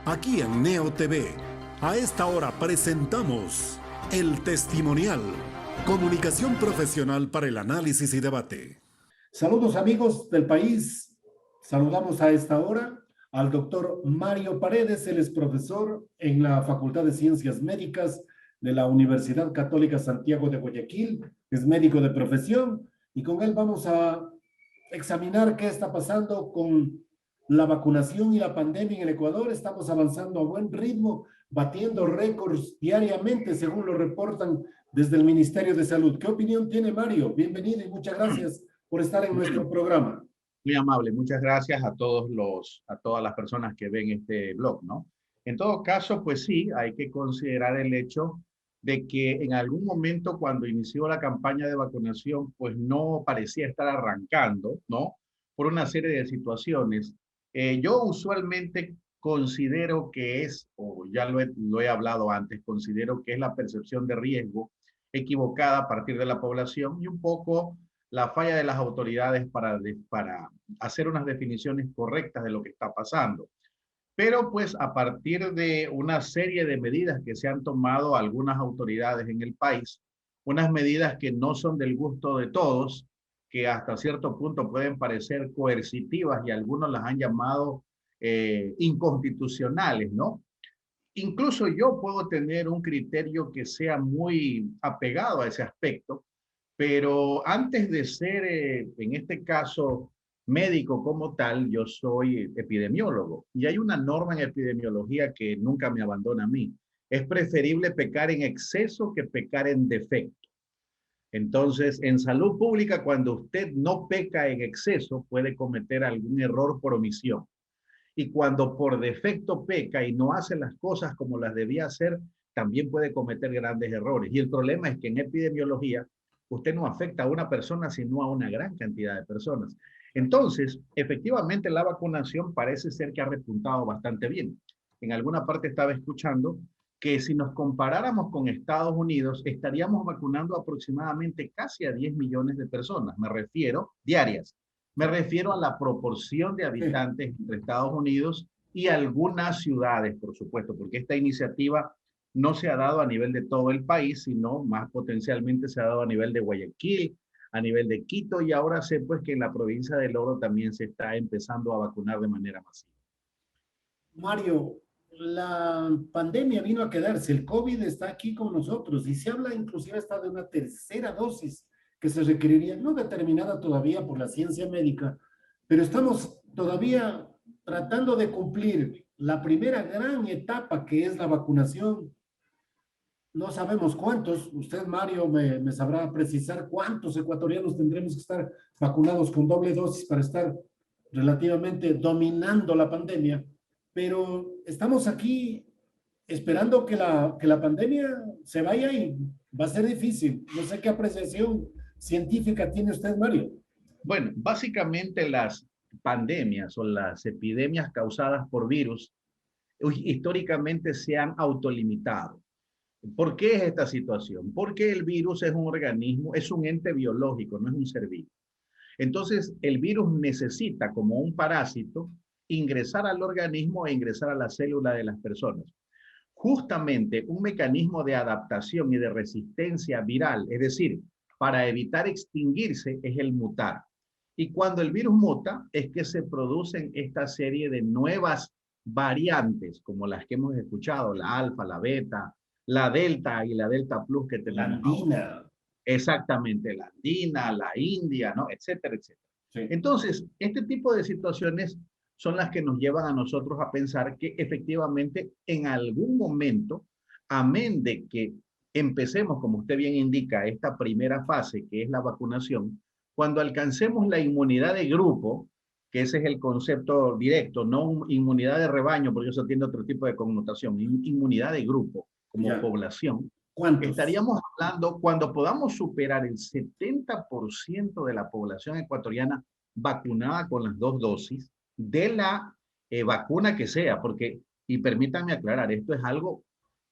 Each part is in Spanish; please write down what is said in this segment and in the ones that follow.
Aquí en Neo TV, a esta hora presentamos El Testimonial, comunicación profesional para el análisis y debate. Saludos amigos del país, saludamos a esta hora al doctor Mario Paredes, él es profesor en la Facultad de Ciencias Médicas de la Universidad Católica Santiago de Guayaquil, es médico de profesión y con él vamos a examinar qué está pasando con la vacunación y la pandemia en el Ecuador. Estamos avanzando a buen ritmo, batiendo récords diariamente, según lo reportan desde el Ministerio de Salud. ¿Qué opinión tiene Mario? Bienvenido y muchas gracias por estar en nuestro programa. Muy amable, muchas gracias a todas las personas que ven este blog, ¿no? En todo caso, pues sí, hay que considerar el hecho de que en algún momento cuando inició la campaña de vacunación, pues no parecía estar arrancando, ¿no? Por una serie de situaciones. Yo usualmente considero que es, o ya lo he hablado antes, considero que es la percepción de riesgo equivocada a partir de la población y un poco la falla de las autoridades para hacer unas definiciones correctas de lo que está pasando. Pero pues a partir de una serie de medidas que se han tomado algunas autoridades en el país, unas medidas que no son del gusto de todos, que hasta cierto punto pueden parecer coercitivas y algunos las han llamado inconstitucionales, ¿no? Incluso yo puedo tener un criterio que sea muy apegado a ese aspecto, pero antes de ser, en este caso, médico como tal, yo soy epidemiólogo y hay una norma en epidemiología que nunca me abandona a mí. Es preferible pecar en exceso que pecar en defecto. Entonces, en salud pública, cuando usted no peca en exceso, puede cometer algún error por omisión. Y cuando por defecto peca y no hace las cosas como las debía hacer, también puede cometer grandes errores. Y el problema es que en epidemiología, usted no afecta a una persona, sino a una gran cantidad de personas. Entonces, efectivamente, la vacunación parece ser que ha repuntado bastante bien. En alguna parte estaba escuchando que si nos comparáramos con Estados Unidos, estaríamos vacunando aproximadamente casi a 10 millones de personas, me refiero, diarias. Me refiero a la proporción de habitantes entre Estados Unidos y algunas ciudades, por supuesto, porque esta iniciativa no se ha dado a nivel de todo el país, sino más potencialmente se ha dado a nivel de Guayaquil, a nivel de Quito, y ahora sé pues que en la provincia del Oro también se está empezando a vacunar de manera masiva. Mario, la pandemia vino a quedarse, el COVID está aquí con nosotros y se habla inclusive hasta de una tercera dosis que se requeriría, no determinada todavía por la ciencia médica, pero estamos todavía tratando de cumplir la primera gran etapa que es la vacunación. No sabemos cuántos, usted Mario me sabrá precisar cuántos ecuatorianos tendremos que estar vacunados con doble dosis para estar relativamente dominando la pandemia, pero estamos aquí esperando que la pandemia se vaya y va a ser difícil. No sé qué apreciación científica tiene usted, Mario. Bueno, básicamente las pandemias o las epidemias causadas por virus históricamente se han autolimitado. ¿Por qué es esta situación? Porque el virus es un organismo, es un ente biológico, no es un ser vivo. Entonces, el virus necesita, como un parásito, ingresar al organismo e ingresar a la célula de las personas. Justamente un mecanismo de adaptación y de resistencia viral, es decir, para evitar extinguirse, es el mutar. Y cuando el virus muta, es que se producen esta serie de nuevas variantes, como las que hemos escuchado, la alfa, la beta, la delta y la delta plus que La tenemos andina. ahora. Exactamente, la andina, la india, ¿no? Etcétera, etcétera. Sí. Entonces, este tipo de situaciones son las que nos llevan a nosotros a pensar que efectivamente en algún momento, amén de que empecemos, como usted bien indica, esta primera fase, que es la vacunación, cuando alcancemos la inmunidad de grupo, que ese es el concepto directo, no inmunidad de rebaño, porque eso tiene otro tipo de connotación, inmunidad de grupo como población, ¿Cuántos? estaríamos hablando, cuando podamos superar el 70% de la población ecuatoriana vacunada con las dos dosis de la vacuna que sea, porque, y permítanme aclarar, esto es algo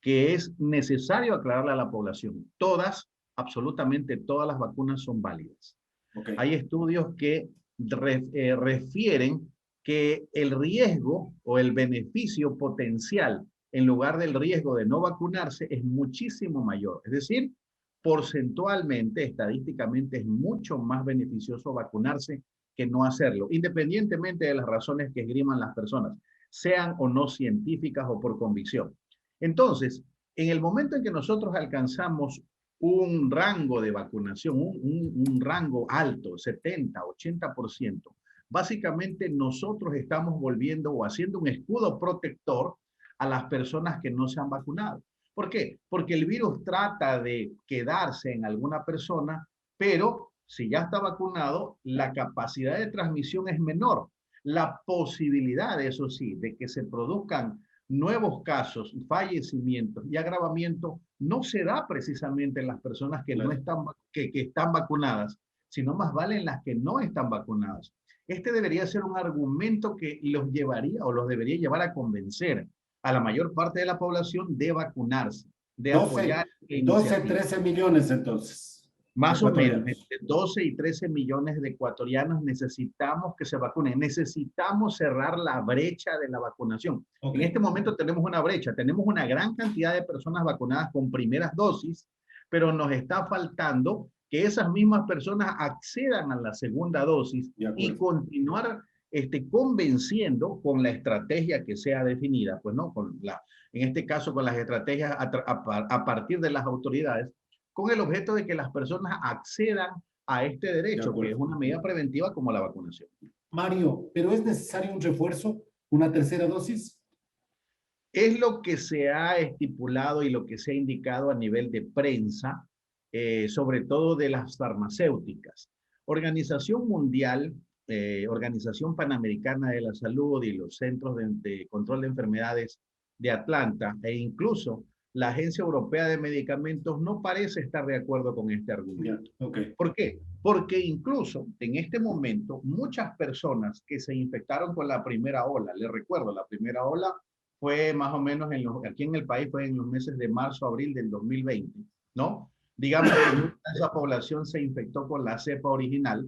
que es necesario aclararle a la población. Todas, absolutamente todas las vacunas son válidas. Okay. Hay estudios que refieren que el riesgo o el beneficio potencial en lugar del riesgo de no vacunarse es muchísimo mayor. Es decir, porcentualmente, estadísticamente, es mucho más beneficioso vacunarse que no hacerlo, independientemente de las razones que esgriman las personas, sean o no científicas o por convicción. Entonces, en el momento en que nosotros alcanzamos un rango de vacunación, un rango alto, 70, 80%, básicamente nosotros estamos volviendo o haciendo un escudo protector a las personas que no se han vacunado. ¿Por qué? Porque el virus trata de quedarse en alguna persona, pero si ya está vacunado, la capacidad de transmisión es menor. La posibilidad, eso sí, de que se produzcan nuevos casos, fallecimientos y agravamientos no se da precisamente en las personas que, no están, que están vacunadas, sino más vale en las que no están vacunadas. Este debería ser un argumento que los llevaría o los debería llevar a convencer a la mayor parte de la población de vacunarse, de 12, apoyar 12, 13 millones entonces. más o menos, entre 12 y 13 millones de ecuatorianos necesitamos que se vacunen. Necesitamos cerrar la brecha de la vacunación. En este momento tenemos una brecha, tenemos una gran cantidad de personas vacunadas con primeras dosis, pero nos está faltando que esas mismas personas accedan a la segunda dosis y continuar convenciendo con la estrategia que sea definida, pues no, en este caso con las estrategias a partir de las autoridades, con el objeto de que las personas accedan a este derecho, que es una medida preventiva como la vacunación. Mario, ¿pero es necesario un refuerzo, una tercera dosis? Es lo que se ha estipulado y lo que se ha indicado a nivel de prensa, sobre todo de las farmacéuticas. Organización Mundial, Organización Panamericana de la Salud y los Centros de Control de Enfermedades de Atlanta e incluso la Agencia Europea de Medicamentos no parece estar de acuerdo con este argumento. ¿Por qué? Porque incluso en este momento muchas personas que se infectaron con la primera ola, les recuerdo, la primera ola fue más o menos aquí en el país fue en los meses de marzo, abril del 2020, ¿no? Digamos que esa población se infectó con la cepa original,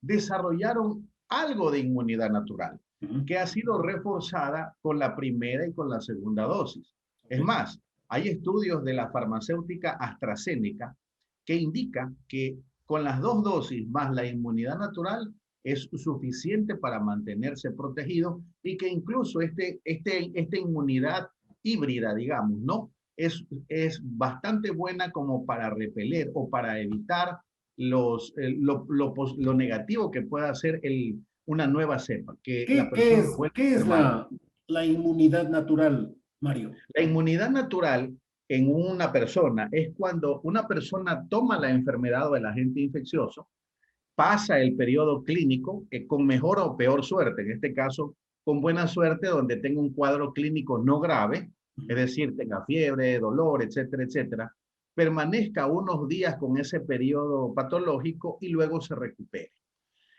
desarrollaron algo de inmunidad natural, que ha sido reforzada con la primera y con la segunda dosis. Es más, hay estudios de la farmacéutica AstraZeneca que indican que con las dos dosis más la inmunidad natural es suficiente para mantenerse protegido y que incluso esta inmunidad híbrida, digamos, ¿no? Es bastante buena como para repeler o para evitar lo negativo que pueda ser una nueva cepa. Que ¿Qué es la inmunidad natural, Mario? La inmunidad natural en una persona es cuando una persona toma la enfermedad o el agente infeccioso, pasa el periodo clínico con mejor o peor suerte, en este caso con buena suerte donde tenga un cuadro clínico no grave, es decir, tenga fiebre, dolor, etcétera, etcétera, permanezca unos días con ese periodo patológico y luego se recupere.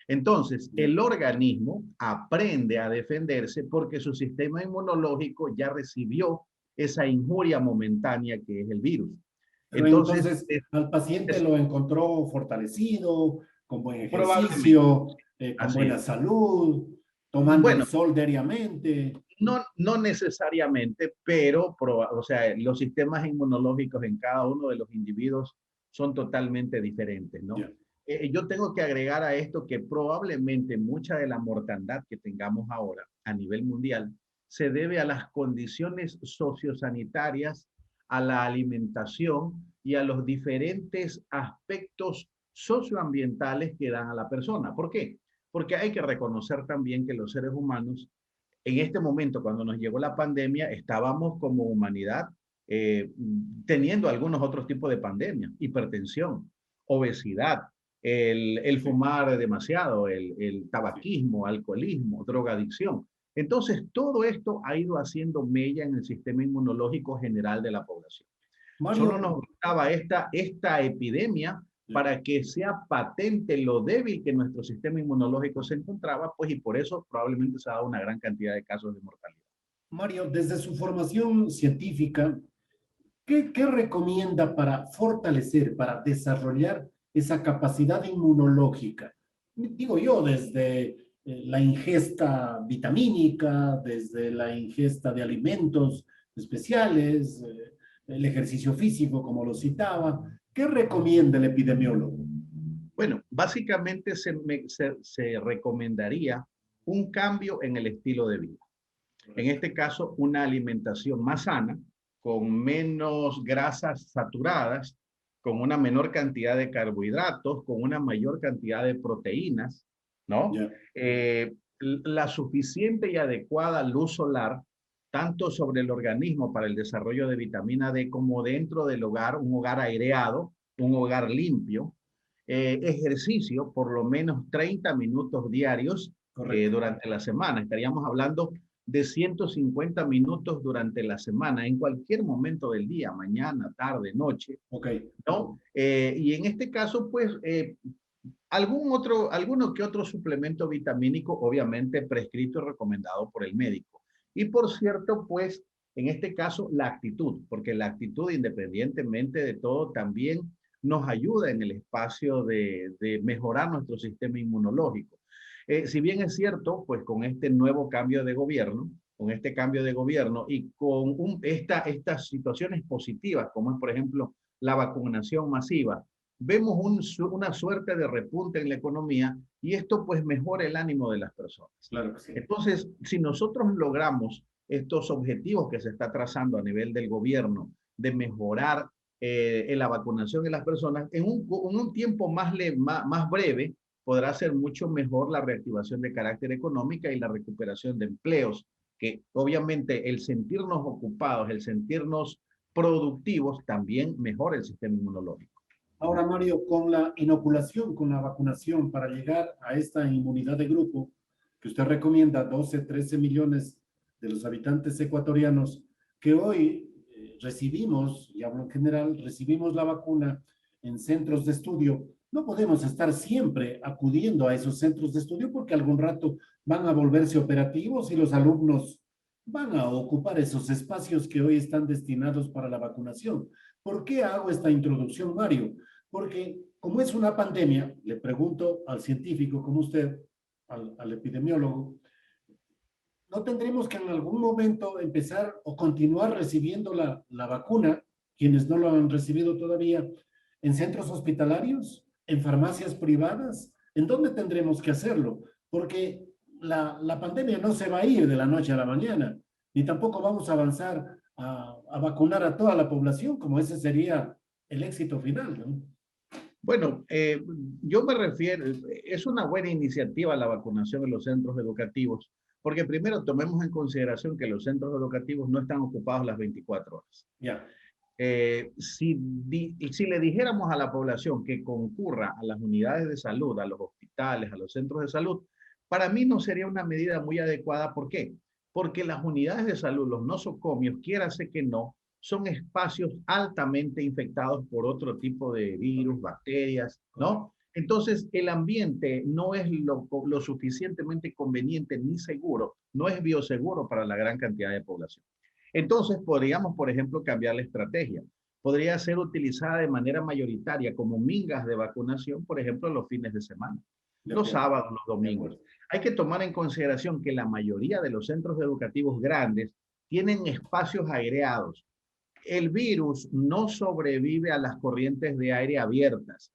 Entonces, el organismo aprende a defenderse porque su sistema inmunológico ya recibió esa injuria momentánea que es el virus. Entonces al paciente lo encontró fortalecido, con buen ejercicio, con buena salud, tomando el sol diariamente. No necesariamente, pero o sea, los sistemas inmunológicos en cada uno de los individuos son totalmente diferentes, ¿no? Yo tengo que agregar a esto que probablemente mucha de la mortandad que tengamos ahora a nivel mundial se debe a las condiciones sociosanitarias, a la alimentación y a los diferentes aspectos socioambientales que dan a la persona. ¿Por qué? Porque hay que reconocer también que los seres humanos, en este momento, cuando nos llegó la pandemia, estábamos como humanidad teniendo algunos otros tipos de pandemias, hipertensión, obesidad, el fumar demasiado, el tabaquismo, alcoholismo, drogadicción. Entonces, todo esto ha ido haciendo mella en el sistema inmunológico general de la población. Mario, solo nos gustaba esta epidemia para que sea patente lo débil que nuestro sistema inmunológico se encontraba, pues, y por eso probablemente se ha dado una gran cantidad de casos de mortalidad. Mario, desde su formación científica, ¿qué recomienda para fortalecer, para desarrollar esa capacidad inmunológica? Digo yo, desde la ingesta vitamínica, desde la ingesta de alimentos especiales, el ejercicio físico, como lo citaba. ¿Qué recomienda el epidemiólogo? Bueno, básicamente se recomendaría un cambio en el estilo de vida. En este caso, una alimentación más sana, con menos grasas saturadas, con una menor cantidad de carbohidratos, con una mayor cantidad de proteínas, ¿no? Ya. La suficiente y adecuada luz solar, tanto sobre el organismo para el desarrollo de vitamina D como dentro del hogar, un hogar aireado, un hogar limpio, ejercicio por lo menos 30 minutos diarios Correcto. durante la semana. Estaríamos hablando de 150 minutos durante la semana, en cualquier momento del día, mañana, tarde, noche, Ok. ¿no? Y en este caso, pues, alguno que otro suplemento vitamínico, obviamente prescrito y recomendado por el médico. Y por cierto, pues, en este caso, la actitud, porque la actitud, independientemente de todo, también nos ayuda en el espacio de mejorar nuestro sistema inmunológico. Si bien es cierto, pues con este nuevo cambio de gobierno, con este cambio de gobierno y con estas situaciones positivas, como es, por ejemplo, la vacunación masiva, vemos una suerte de repunte en la economía y esto pues mejora el ánimo de las personas. Claro que sí. Entonces, si nosotros logramos estos objetivos que se está trazando a nivel del gobierno de mejorar en la vacunación de las personas, en un tiempo más breve, podrá ser mucho mejor la reactivación de carácter económica y la recuperación de empleos, que obviamente el sentirnos ocupados, el sentirnos productivos, también mejora el sistema inmunológico. Ahora, Mario, con la inoculación, con la vacunación, para llegar a esta inmunidad de grupo que usted recomienda, 12, 13 millones de los habitantes ecuatorianos que hoy recibimos, y hablo en general, recibimos la vacuna en centros de estudio, no podemos estar siempre acudiendo a esos centros de estudio porque algún rato van a volverse operativos y los alumnos van a ocupar esos espacios que hoy están destinados para la vacunación. ¿Por qué hago esta introducción, Mario? Porque como es una pandemia, le pregunto al científico como usted, al epidemiólogo, ¿no tendremos que en algún momento empezar o continuar recibiendo la vacuna, quienes no lo han recibido todavía, en centros hospitalarios, en farmacias privadas? ¿En dónde tendremos que hacerlo? Porque la pandemia no se va a ir de la noche a la mañana, ni tampoco vamos a avanzar a vacunar a toda la población, como ese sería el éxito final, ¿no? Bueno, yo me refiero, es una buena iniciativa la vacunación en los centros educativos, porque primero tomemos en consideración que los centros educativos no están ocupados las 24 horas. Ya. Si le dijéramos a la población que concurra a las unidades de salud, a los hospitales, a los centros de salud, para mí no sería una medida muy adecuada. ¿Por qué? Porque las unidades de salud, los nosocomios, quiérase que no, son espacios altamente infectados por otro tipo de virus, bacterias, ¿no? Entonces, el ambiente no es lo suficientemente conveniente ni seguro, no es bioseguro para la gran cantidad de población. Entonces, podríamos, por ejemplo, cambiar la estrategia. Podría ser utilizada de manera mayoritaria como mingas de vacunación, por ejemplo, los fines de semana, los sábados, los domingos. Hay que tomar en consideración que la mayoría de los centros educativos grandes tienen espacios aireados. El virus no sobrevive a las corrientes de aire abiertas.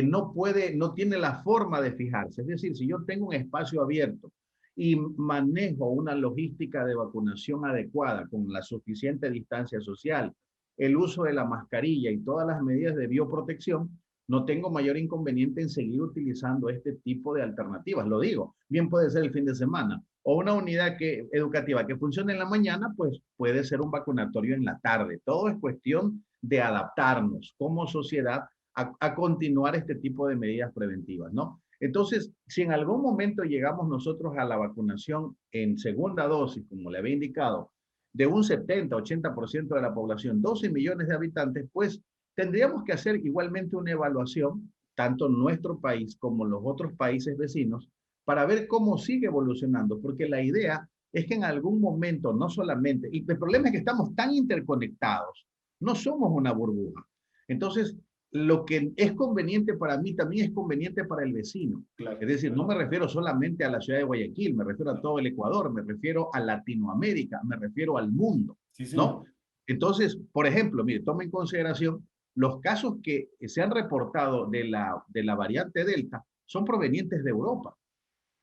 No tiene la forma de fijarse. Es decir, si yo tengo un espacio abierto y manejo una logística de vacunación adecuada con la suficiente distancia social, el uso de la mascarilla y todas las medidas de bioprotección, no tengo mayor inconveniente en seguir utilizando este tipo de alternativas. Lo digo, bien puede ser el fin de semana o una unidad educativa que funcione en la mañana, pues puede ser un vacunatorio en la tarde. Todo es cuestión de adaptarnos como sociedad a continuar este tipo de medidas preventivas, ¿no? Entonces, si en algún momento llegamos nosotros a la vacunación en segunda dosis, como le había indicado, de un 70-80% de la población, 12 millones de habitantes, pues tendríamos que hacer igualmente una evaluación, tanto en nuestro país como en los otros países vecinos, para ver cómo sigue evolucionando, porque la idea es que en algún momento, no solamente, y el problema es que estamos tan interconectados, no somos una burbuja. Entonces, lo que es conveniente para mí también es conveniente para el vecino. Claro, Es decir, no claro. me refiero solamente a la ciudad de Guayaquil, me refiero a todo el Ecuador, me refiero a Latinoamérica, me refiero al mundo, Sí, ¿no? señor. Entonces, por ejemplo, mire, tome en consideración los casos que se han reportado de la variante Delta son provenientes de Europa,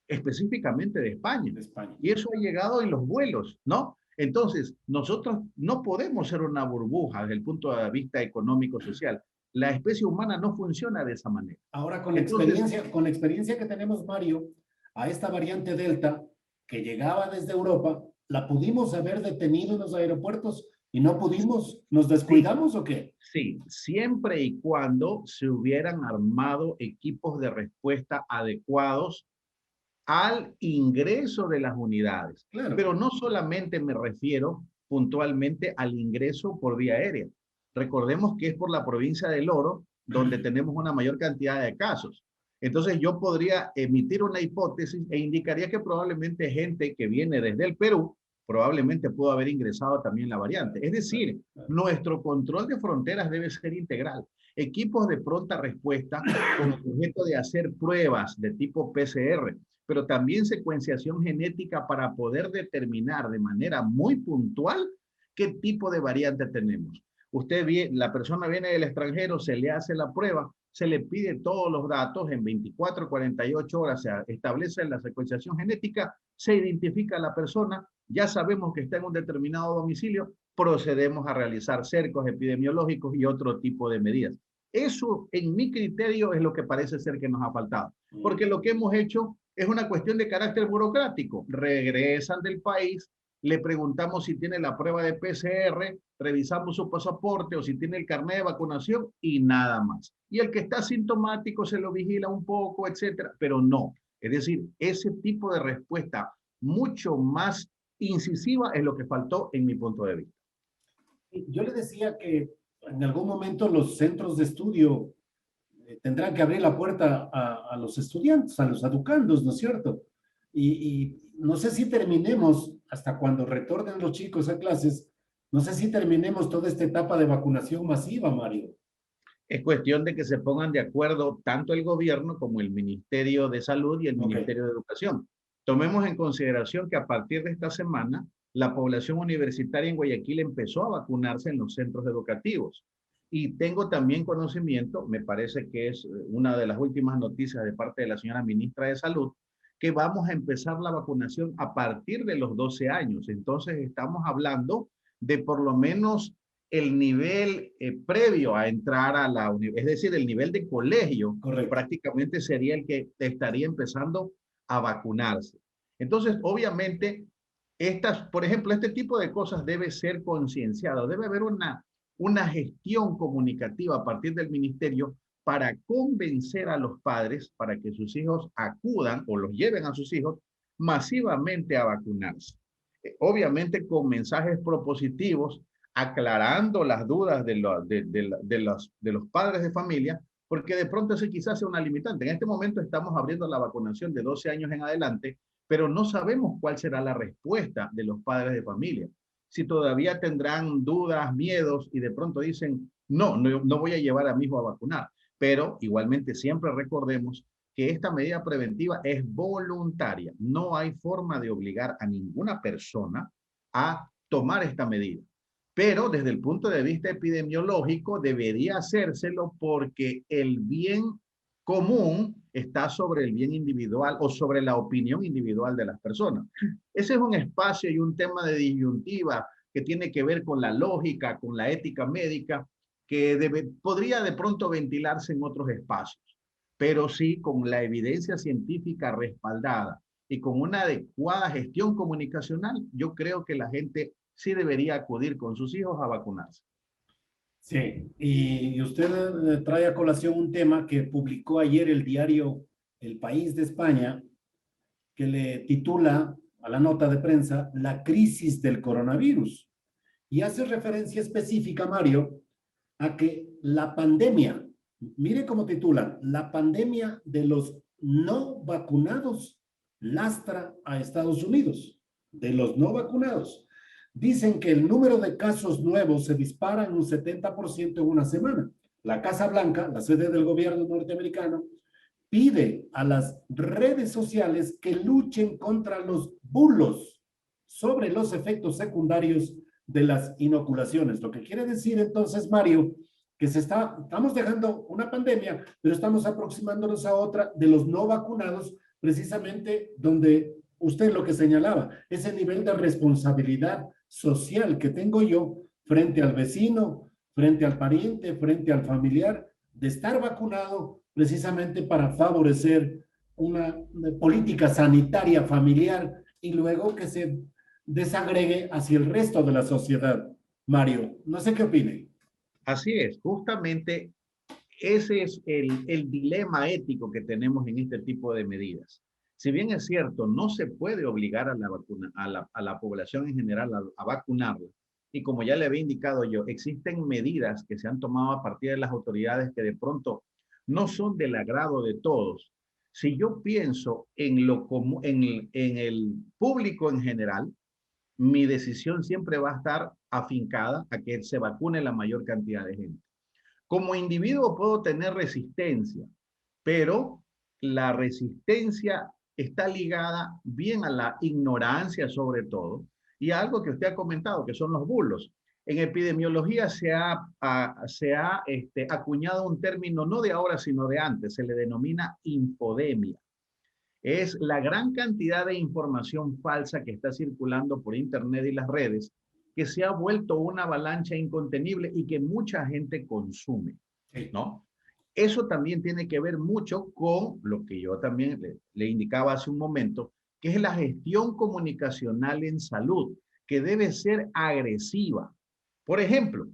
específicamente de España. De España. Y eso ha llegado en los vuelos, ¿no? Entonces, nosotros no podemos ser una burbuja desde el punto de vista económico-social. La especie humana no funciona de esa manera. Ahora, Entonces, con la experiencia que tenemos, Mario, a esta variante Delta que llegaba desde Europa, ¿la pudimos haber detenido en los aeropuertos y no pudimos? ¿Nos sí, descuidamos o qué? sí, siempre y cuando se hubieran armado equipos de respuesta adecuados al ingreso de las unidades. Claro. Pero no solamente me refiero puntualmente al ingreso por vía aérea. Recordemos que es por la provincia del Oro donde tenemos una mayor cantidad de casos. Entonces yo podría emitir una hipótesis e indicaría que probablemente gente que viene desde el Perú probablemente pudo haber ingresado también la variante. Es decir, nuestro control de fronteras debe ser integral. Equipos de pronta respuesta con el objeto de hacer pruebas de tipo PCR, pero también secuenciación genética para poder determinar de manera muy puntual qué tipo de variante tenemos. La persona viene del extranjero, se le hace la prueba, se le pide todos los datos, en 24, 48 horas se establece la secuenciación genética, se identifica a la persona, ya sabemos que está en un determinado domicilio, procedemos a realizar cercos epidemiológicos y otro tipo de medidas. Eso, en mi criterio, es lo que parece ser que nos ha faltado, porque lo que hemos hecho es una cuestión de carácter burocrático. Regresan del país, le preguntamos si tiene la prueba de PCR, revisamos su pasaporte o si tiene el carnet de vacunación y nada más. Y el que está sintomático se lo vigila un poco, etcétera, pero no. Es decir, ese tipo de respuesta mucho más incisiva es lo que faltó en mi punto de vista. Yo le decía que en algún momento los centros de estudio tendrán que abrir la puerta a los estudiantes, a los educandos, ¿no es cierto? Y no sé si terminemos, hasta cuando retornen los chicos a clases, no sé si terminemos toda esta etapa de vacunación masiva, Mario. Es cuestión de que se pongan de acuerdo tanto el gobierno como el Ministerio de Salud y el Ministerio de Educación. Tomemos en consideración que a partir de esta semana, la población universitaria en Guayaquil empezó a vacunarse en los centros educativos. Y tengo también conocimiento, me parece que es una de las últimas noticias de parte de la señora ministra de Salud, que vamos a empezar la vacunación a partir de los 12 años. Entonces estamos hablando de por lo menos el nivel previo a entrar a la universidad, es decir, el nivel de colegio. Correcto. Prácticamente sería el que estaría empezando a vacunarse. Entonces, obviamente, por ejemplo, este tipo de cosas debe ser concienciado, debe haber una gestión comunicativa a partir del ministerio para convencer a los padres para que sus hijos acudan o los lleven a sus hijos masivamente a vacunarse. Obviamente con mensajes propositivos, aclarando las dudas de los padres de familia, porque de pronto ese quizás sea una limitante. En este momento estamos abriendo la vacunación de 12 años en adelante, pero no sabemos cuál será la respuesta de los padres de familia. Si todavía tendrán dudas, miedos y de pronto dicen, no voy a llevar a mi hijo a vacunar. Pero igualmente siempre recordemos que esta medida preventiva es voluntaria. No hay forma de obligar a ninguna persona a tomar esta medida. Pero desde el punto de vista epidemiológico debería hacérselo porque el bien común está sobre el bien individual o sobre la opinión individual de las personas. Ese es un espacio y un tema de disyuntiva que tiene que ver con la lógica, con la ética médica, que podría de pronto ventilarse en otros espacios, pero sí con la evidencia científica respaldada y con una adecuada gestión comunicacional, yo creo que la gente sí debería acudir con sus hijos a vacunarse. Sí, y usted trae a colación un tema que publicó ayer el diario El País de España, que le titula a la nota de prensa La crisis del coronavirus. Y hace referencia específica, Mario, a que la pandemia, mire cómo titulan, la pandemia de los no vacunados lastra a Estados Unidos, de los no vacunados. Dicen que el número de casos nuevos se dispara en un 70% en una semana. la Casa Blanca, la sede del gobierno norteamericano, pide a las redes sociales que luchen contra los bulos sobre los efectos secundarios de las inoculaciones. Lo que quiere decir entonces, Mario, que estamos dejando una pandemia, pero estamos aproximándonos a otra de los no vacunados, precisamente donde usted lo que señalaba, ese nivel de responsabilidad social que tengo yo frente al vecino, frente al pariente, frente al familiar, de estar vacunado precisamente para favorecer una política sanitaria familiar y luego que se desagregue hacia el resto de la sociedad. Mario, no sé qué opine. Así es, justamente ese es el dilema ético que tenemos en este tipo de medidas. Si bien es cierto, no se puede obligar a la población en general a vacunarla, y como ya le había indicado yo, existen medidas que se han tomado a partir de las autoridades que de pronto no son del agrado de todos. Si yo pienso en el público en general, mi decisión siempre va a estar afincada a que se vacune la mayor cantidad de gente. Como individuo puedo tener resistencia, pero la resistencia está ligada bien a la ignorancia sobre todo y a algo que usted ha comentado, que son los bulos. En epidemiología se ha acuñado un término no de ahora, sino de antes, se le denomina infodemia. Es la gran cantidad de información falsa que está circulando por internet y las redes que se ha vuelto una avalancha incontenible y que mucha gente consume, ¿no? Eso también tiene que ver mucho con lo que yo también le indicaba hace un momento, que es la gestión comunicacional en salud, que debe ser agresiva. Por ejemplo,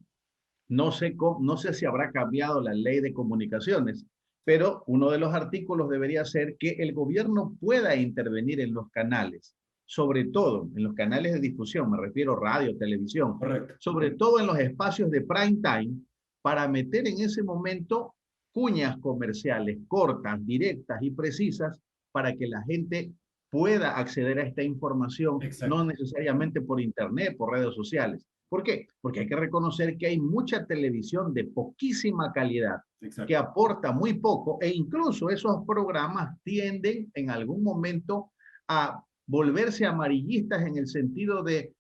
no sé si habrá cambiado la ley de comunicaciones, pero uno de los artículos debería ser que el gobierno pueda intervenir en los canales, sobre todo en los canales de difusión, me refiero radio, televisión, Correcto. sobre todo en los espacios de prime time, para meter en ese momento cuñas comerciales cortas, directas y precisas para que la gente pueda acceder a esta información, Exacto. no necesariamente por internet, por redes sociales. ¿Por qué? Porque hay que reconocer que hay mucha televisión de poquísima calidad, Exacto, que aporta muy poco e incluso esos programas tienden en algún momento a volverse amarillistas en el sentido de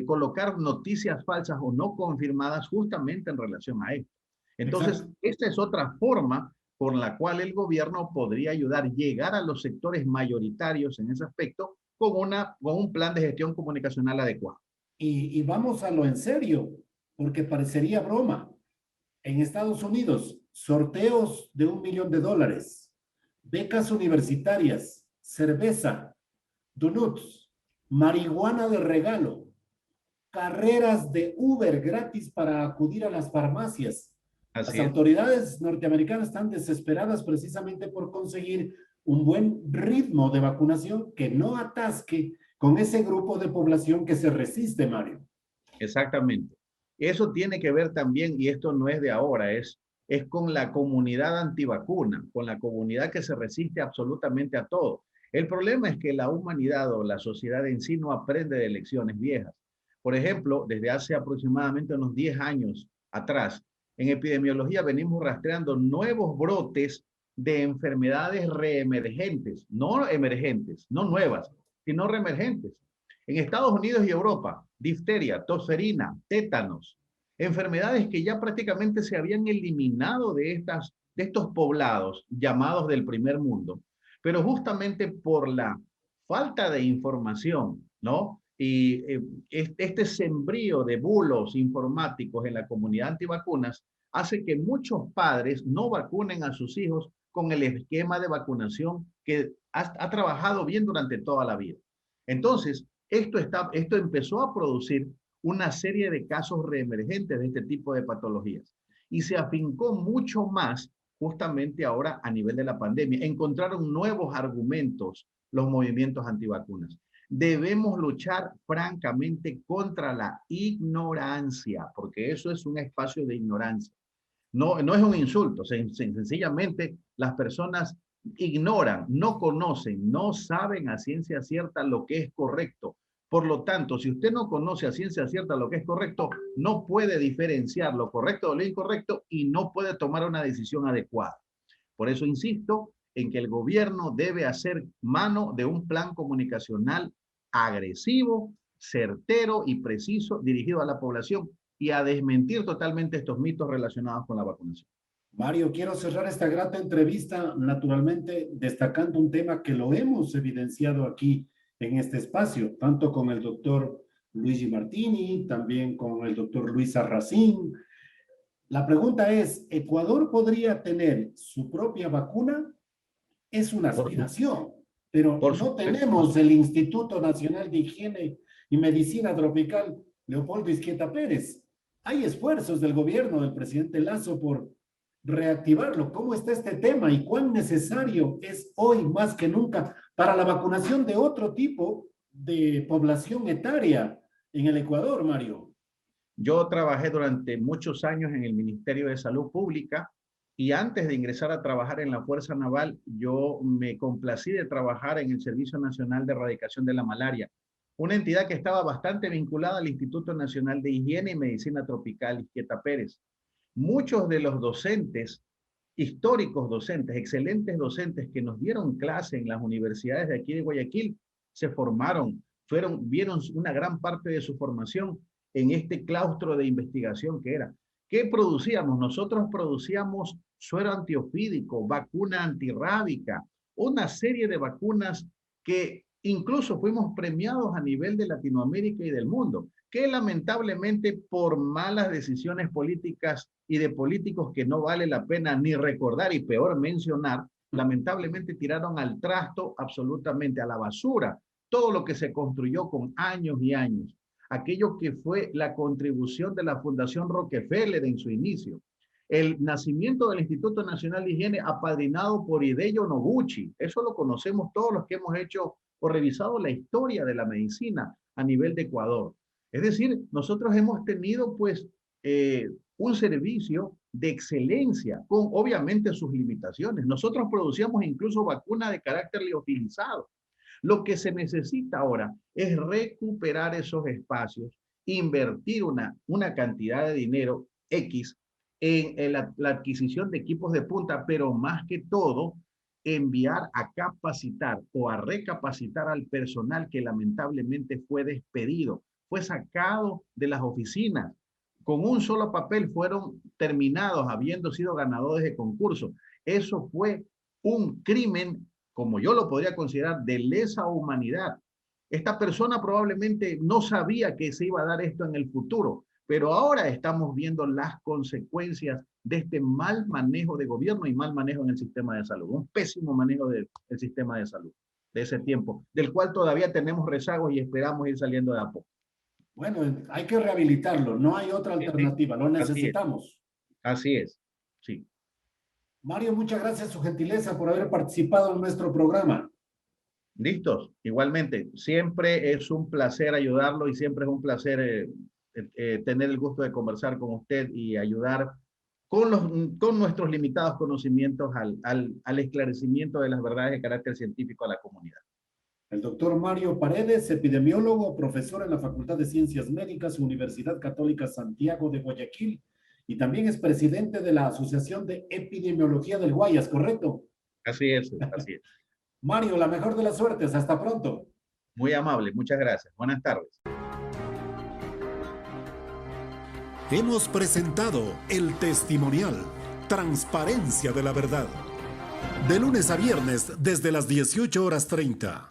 colocar noticias falsas o no confirmadas justamente en relación a esto. Entonces, exacto. esta es otra forma por la cual el gobierno podría ayudar, llegar a los sectores mayoritarios en ese aspecto con un plan de gestión comunicacional adecuado. Y vamos a lo en serio, porque parecería broma. En Estados Unidos, sorteos de $1 millón, becas universitarias, cerveza, donuts, marihuana de regalo, carreras de Uber gratis para acudir a las farmacias. Así Las es. autoridades norteamericanas están desesperadas precisamente por conseguir un buen ritmo de vacunación que no atasque con ese grupo de población que se resiste, Mario. Exactamente. Eso tiene que ver también, y esto no es de ahora, es con la comunidad antivacuna, con la comunidad que se resiste absolutamente a todo. El problema es que la humanidad o la sociedad en sí no aprende de lecciones viejas. Por ejemplo, desde hace aproximadamente unos 10 años atrás, en epidemiología venimos rastreando nuevos brotes de enfermedades reemergentes, no emergentes, no nuevas, sino reemergentes. En Estados Unidos y Europa, difteria, tosferina, tétanos, enfermedades que ya prácticamente se habían eliminado de estos poblados llamados del primer mundo, pero justamente por la falta de información, ¿no? Y este sembrío de bulos informáticos en la comunidad antivacunas hace que muchos padres no vacunen a sus hijos con el esquema de vacunación que ha trabajado bien durante toda la vida. Entonces, esto empezó a producir una serie de casos reemergentes de este tipo de patologías y se afincó mucho más justamente ahora a nivel de la pandemia. Encontraron nuevos argumentos los movimientos antivacunas. Debemos luchar francamente contra la ignorancia, porque eso es un espacio de ignorancia. No es un insulto, sencillamente las personas ignoran, no conocen, no saben a ciencia cierta lo que es correcto, Por lo tanto, si usted no conoce a ciencia cierta lo que es correcto, no puede diferenciar lo correcto de lo incorrecto y no puede tomar una decisión adecuada. Por eso insisto en que el gobierno debe hacer mano de un plan comunicacional agresivo, certero y preciso dirigido a la población y a desmentir totalmente estos mitos relacionados con la vacunación. Mario, quiero cerrar esta grata entrevista, naturalmente, destacando un tema que lo hemos evidenciado aquí en este espacio, tanto con el doctor Luigi Martini, también con el doctor Luis Arracín. La pregunta es, ¿Ecuador podría tener su propia vacuna? Es una aspiración, pero no tenemos el Instituto Nacional de Higiene y Medicina Tropical Leopoldo Izquieta Pérez. Hay esfuerzos del gobierno del presidente Lasso por reactivarlo. ¿Cómo está este tema y cuán necesario es hoy más que nunca para la vacunación de otro tipo de población etaria en el Ecuador, Mario? Yo trabajé durante muchos años en el Ministerio de Salud Pública y antes de ingresar a trabajar en la Fuerza Naval, yo me complací de trabajar en el Servicio Nacional de Erradicación de la Malaria, una entidad que estaba bastante vinculada al Instituto Nacional de Higiene y Medicina Tropical Izquieta Pérez. Muchos de los docentes, históricos docentes, excelentes docentes que nos dieron clase en las universidades de aquí de Guayaquil, se formaron, vieron una gran parte de su formación en este claustro de investigación que era. ¿Qué producíamos? Nosotros producíamos suero antiofídico, vacuna antirrábica, una serie de vacunas que incluso fuimos premiados a nivel de Latinoamérica y del mundo, que lamentablemente por malas decisiones políticas y de políticos que no vale la pena ni recordar y peor mencionar, lamentablemente tiraron al trasto absolutamente a la basura todo lo que se construyó con años y años. Aquello que fue la contribución de la Fundación Rockefeller en su inicio. El nacimiento del Instituto Nacional de Higiene apadrinado por Hideo Noguchi. Eso lo conocemos todos los que hemos hecho o revisado la historia de la medicina a nivel de Ecuador. Es decir, nosotros hemos tenido pues un servicio de excelencia con obviamente sus limitaciones. Nosotros producíamos incluso vacuna de carácter liofilizado. Lo que se necesita ahora es recuperar esos espacios, invertir una cantidad de dinero X en la adquisición de equipos de punta, pero más que todo, enviar a capacitar o a recapacitar al personal que lamentablemente fue despedido, fue sacado de las oficinas. Con un solo papel fueron terminados habiendo sido ganadores de concurso. Eso fue un crimen, como yo lo podría considerar, de lesa humanidad. Esta persona probablemente no sabía que se iba a dar esto en el futuro, pero ahora estamos viendo las consecuencias de este mal manejo de gobierno y mal manejo en el sistema de salud, un pésimo manejo del sistema de salud de ese tiempo, del cual todavía tenemos rezagos y esperamos ir saliendo de a poco. Bueno, hay que rehabilitarlo, no hay otra alternativa, lo necesitamos. Así es, sí. Mario, muchas gracias su gentileza por haber participado en nuestro programa. Listos, igualmente. Siempre es un placer ayudarlo y siempre es un placer tener el gusto de conversar con usted y ayudar con nuestros limitados conocimientos al esclarecimiento de las verdades de carácter científico a la comunidad. El doctor Mario Paredes, epidemiólogo, profesor en la Facultad de Ciencias Médicas, Universidad Católica Santiago de Guayaquil, y también es presidente de la Asociación de Epidemiología del Guayas, ¿correcto? Así es, así es. Mario, la mejor de las suertes. Hasta pronto. Muy amable, muchas gracias. Buenas tardes. Hemos presentado el testimonial Transparencia de la Verdad. De lunes a viernes desde las 18:30.